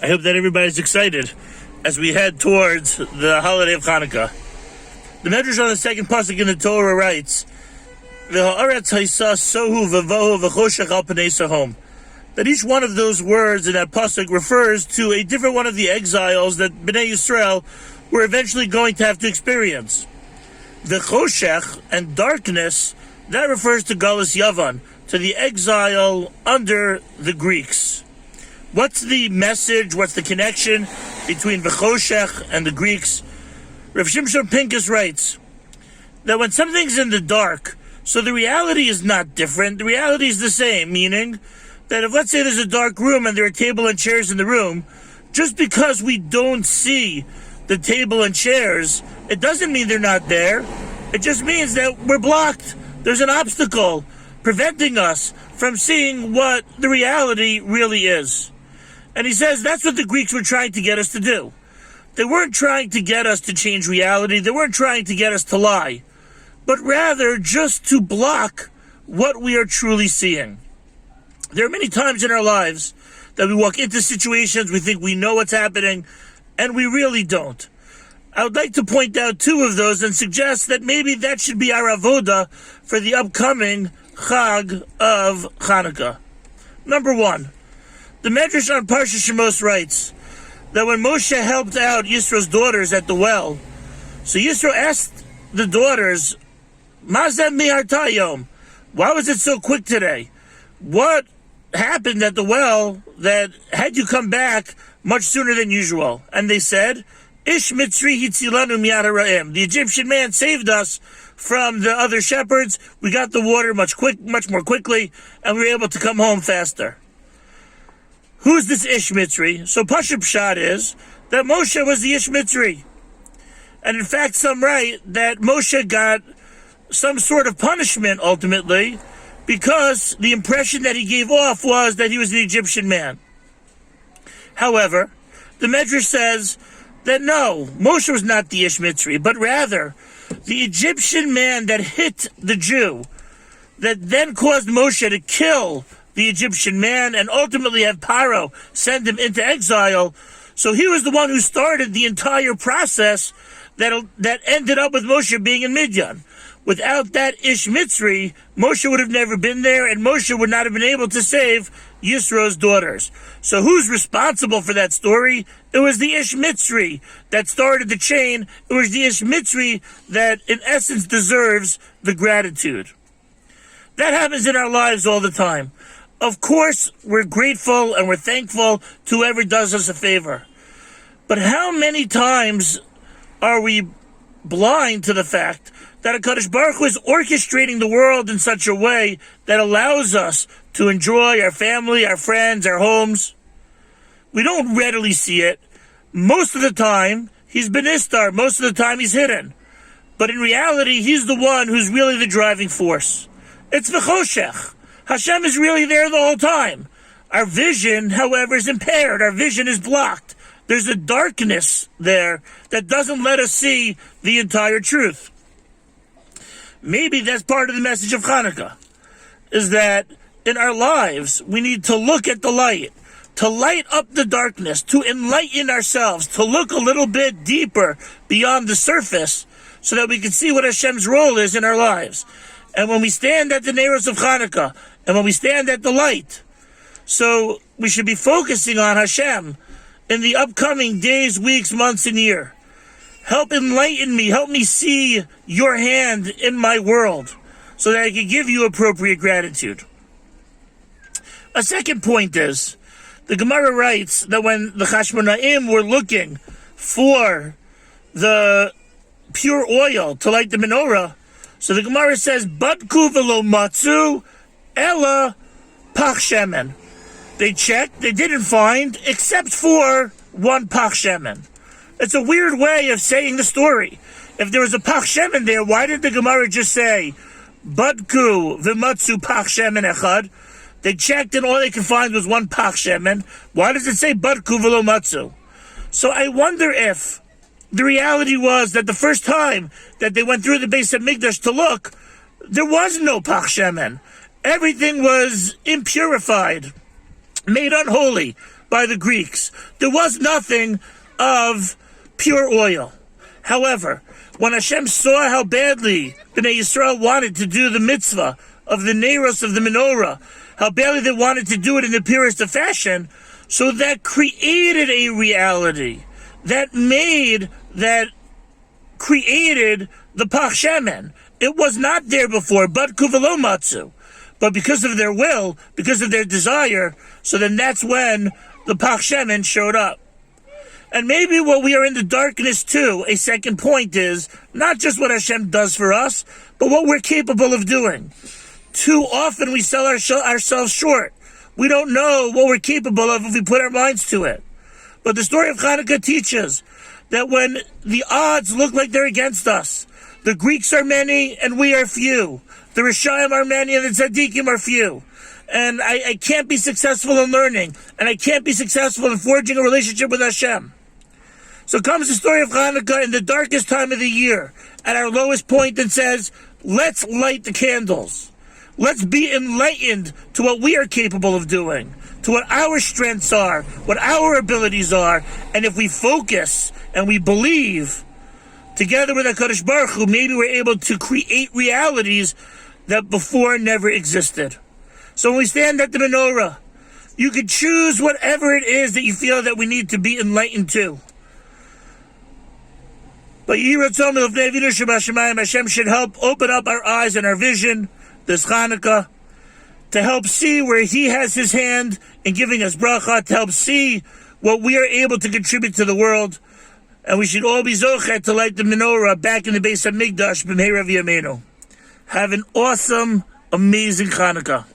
I hope that everybody's excited as we head towards the holiday of Chanukah. The Medrash on the second pasuk in the Torah writes, "V'ha'aretz haysa sohu v'vohu v'choshech al pnei sahom." That each one of those words in that pasuk refers to a different one of the exiles that Bnei Yisrael were eventually going to have to experience. The choshech and darkness, that refers to Galus Yavan, to the exile under the Greeks. What's the message? What's the connection between V'choshech and the Greeks? Rav Shimshon Pincus writes that when something's in the dark, so the reality is not different, the reality is the same, meaning that if, let's say, there's a dark room and there are table and chairs in the room, just because we don't see the table and chairs, it doesn't mean they're not there. It just means that we're blocked. There's an obstacle preventing us from seeing what the reality really is. And he says that's what the Greeks were trying to get us to do. They weren't trying to get us to change reality. They weren't trying to get us to lie, but rather just to block what we are truly seeing. There are many times in our lives that we walk into situations, we think we know what's happening, and we really don't. I would like to point out two of those and suggest that maybe that should be our avoda for the upcoming Chag of Chanukah. Number one, the Medrash on Parsha Shemos writes that when Moshe helped out Yisro's daughters at the well, so Yisro asked the daughters, "Mazem mihartayom? Why was it so quick today? What happened at the well that had you come back much sooner than usual?" And they said, "Ish Mitzri hitzilanu miyad haraim." The Egyptian man saved us from the other shepherds. We got the water much more quickly, and we were able to come home faster. Who's this Ish Mitzri? So Pashup Pshat is that Moshe was the Ish Mitzri. And in fact, some write that Moshe got some sort of punishment ultimately because the impression that he gave off was that he was an Egyptian man. However, the Medrash says that no, Moshe was not the Ish Mitzri, but rather the Egyptian man that hit the Jew, that then caused Moshe to kill the Egyptian man and ultimately have Paro send him into exile. So he was the one who started the entire process that ended up with Moshe being in Midian. Without that Ish Mitzri, Moshe would have never been there, and Moshe would not have been able to save Yisro's daughters. So who's responsible for that story? It was the Ish Mitzri that started the chain. It was the Ish Mitzri that, in essence, deserves the gratitude. That happens in our lives all the time. Of course, we're grateful and we're thankful to whoever does us a favor. But how many times are we blind to the fact that HaKadosh Baruch Hu is orchestrating the world in such a way that allows us to enjoy our family, our friends, our homes? We don't readily see it. Most of the time, he's benistar. Most of the time, he's hidden. But in reality, he's the one who's really the driving force. It's v'choshech. Hashem is really there the whole time. Our vision, however, is impaired. Our vision is blocked. There's a darkness there that doesn't let us see the entire truth. Maybe that's part of the message of Chanukah, is that in our lives, we need to look at the light, to light up the darkness, to enlighten ourselves, to look a little bit deeper beyond the surface so that we can see what Hashem's role is in our lives. And when we stand at the Neiros of Chanukah, and when we stand at the light, so we should be focusing on Hashem in the upcoming days, weeks, months, and year. Help enlighten me, help me see your hand in my world so that I can give you appropriate gratitude. A second point is, the Gemara writes that when the Chashmonaim were looking for the pure oil to light the menorah, so the Gemara says, Badku v'lo matzu ela pach shemen. They checked, they didn't find, except for one pach shemen. It's a weird way of saying the story. If there was a pach shemen there, why did the Gemara just say, Badku v'matzu pach shemen echad? They checked and all they could find was one pach shemen. Why does it say Badku v'lo matzu? So I wonder if the reality was that the first time that they went through the Beis HaMikdash to look, there was no pach shemen. Everything was impurified, made unholy, by the Greeks. There was nothing of pure oil. However, when Hashem saw how badly Bnei Yisrael wanted to do the mitzvah of the neiros of the menorah, how badly they wanted to do it in the purest of fashion, so that created a reality that created the Pach Shemen. It was not there before, but Kuvalo Matsu. But because of their will, because of their desire, so then that's when the Pach Shemen showed up. And maybe what we are in the darkness too, a second point is, not just what Hashem does for us, but what we're capable of doing. Too often we sell ourselves short. We don't know what we're capable of if we put our minds to it. But the story of Chanukah teaches that when the odds look like they're against us, the Greeks are many and we are few. The Rishayim are many and the Tzaddikim are few. And I can't be successful in learning, and I can't be successful in forging a relationship with Hashem. So comes the story of Chanukah in the darkest time of the year, at our lowest point, and says, let's light the candles. Let's be enlightened to what we are capable of doing, to what our strengths are, what our abilities are, and if we focus and we believe, together with HaKadosh Baruch Hu, maybe we're able to create realities that before never existed. So when we stand at the menorah, you could choose whatever it is that you feel that we need to be enlightened to. But Hashem should help open up our eyes and our vision this Chanukah, to help see where He has His hand in giving us bracha, to help see what we are able to contribute to the world. And we should all be zochet to light the menorah back in the Beis HaMikdash b'mheira v'yameinu. Have an awesome, amazing Chanukah.